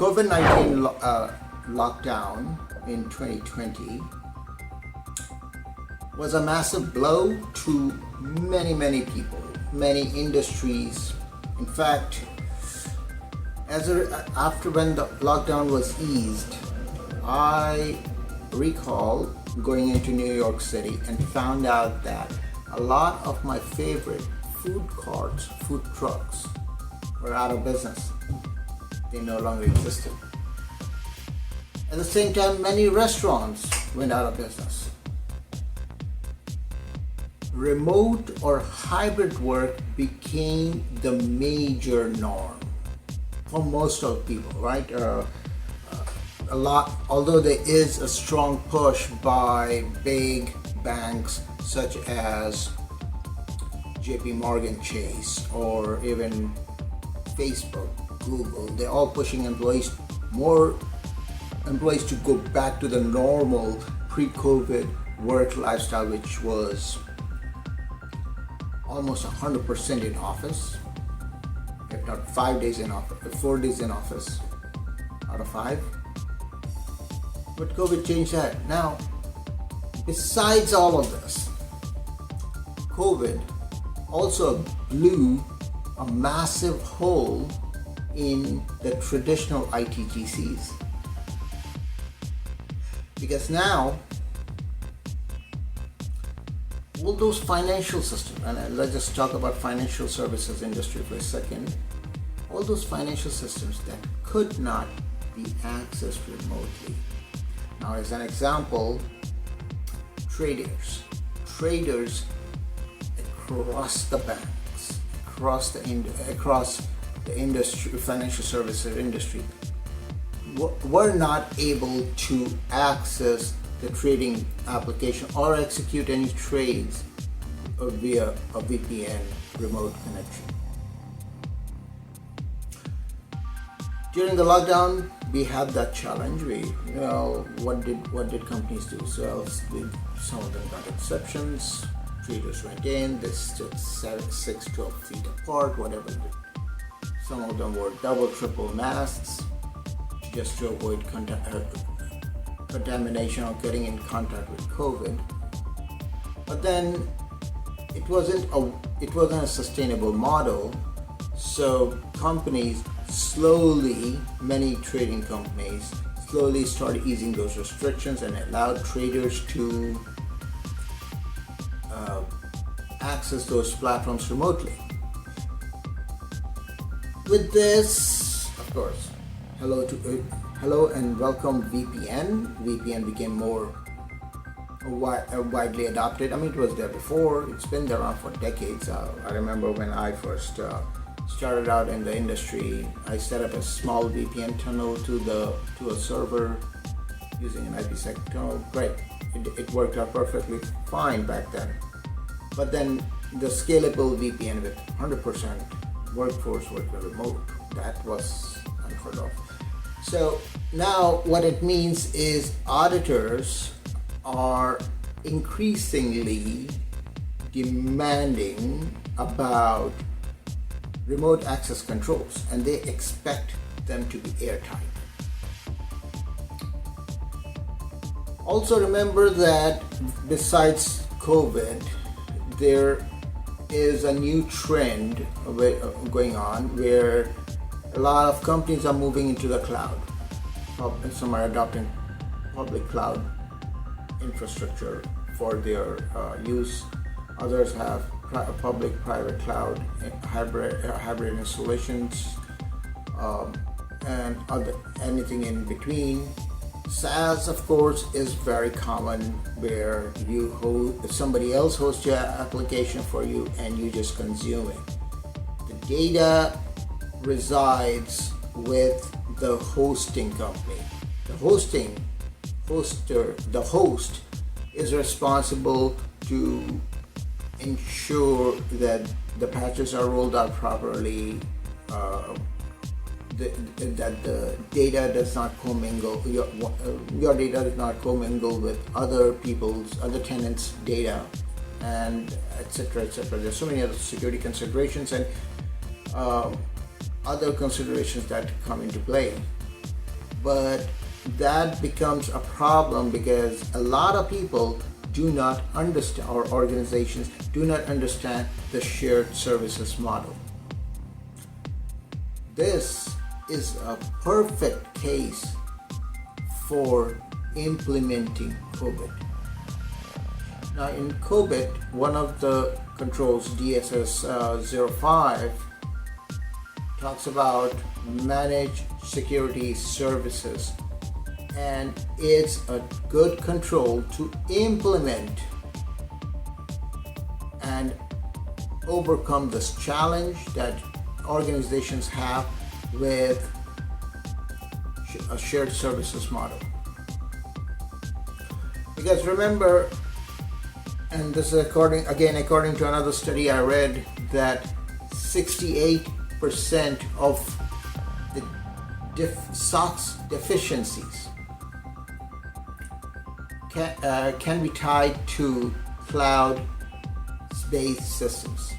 COVID-19 lockdown in 2020 was a massive blow to many people, many industries. In fact, after when the lockdown was eased, I recall going into New York City and found out that a lot of my favorite food carts, food trucks, were out of business. They no longer existed. At the same time, many restaurants went out of business. Remote or hybrid work became the major norm for most of people, right? Although there is a strong push by big banks such as JP Morgan Chase or even Facebook, Google, they're all pushing more employees to go back to the normal pre-COVID work lifestyle, which was almost 100% in office, if not 5 days in office, 4 days in office out of 5. But COVID changed that. Now, besides all of this, COVID also blew a massive hole in the traditional ITGCs. Because now, all those financial systems, and let's just talk about financial services industry for a second, all those financial systems that could not be accessed remotely. Now, as an example, traders across the banks, across the industry, financial services industry, were not able to access the trading application or execute any trades via a VPN remote connection. During the lockdown, we had that challenge. What did companies do? So some of them got exceptions. Traders went in. They stood 6-12 feet apart. Whatever. Some of them wore double, triple masks just to avoid contamination or getting in contact with COVID. But then it wasn't a sustainable model. So many trading companies slowly started easing those restrictions and allowed traders to access those platforms remotely. With this, of course, hello and welcome VPN. VPN became more widely adopted. I mean, it was there before. It's been around for decades. I remember when I first started out in the industry, I set up a small VPN tunnel to a server using an IPsec tunnel. Great, it worked out perfectly fine back then. But then the scalable VPN with 100% workforce working remote, that was unheard of. So now what it means is auditors are increasingly demanding about remote access controls, and they expect them to be airtight. Also remember that besides COVID, there is a new trend going on where a lot of companies are moving into the cloud. Some are adopting public cloud infrastructure for their use. Others have public-private cloud hybrid installations, and anything in between. SaaS, of course, is very common, where somebody else hosts your application for you and you just consume it. The data resides with the hosting company. The host is responsible to ensure that the patches are rolled out properly, that the data does not commingle, your data does not commingle with other tenants' data, and etc. There's so many other security considerations and other considerations that come into play. But that becomes a problem because a lot of people do not understand, or organizations do not understand, the shared services model. This is a perfect case for implementing COBIT. Now in COBIT, one of the controls, DSS 05, talks about managed security services, and it's a good control to implement and overcome this challenge that organizations have with a shared services model. Because remember, and this is according to another study I read, that 68% of the SOX deficiencies can be tied to cloud-based systems.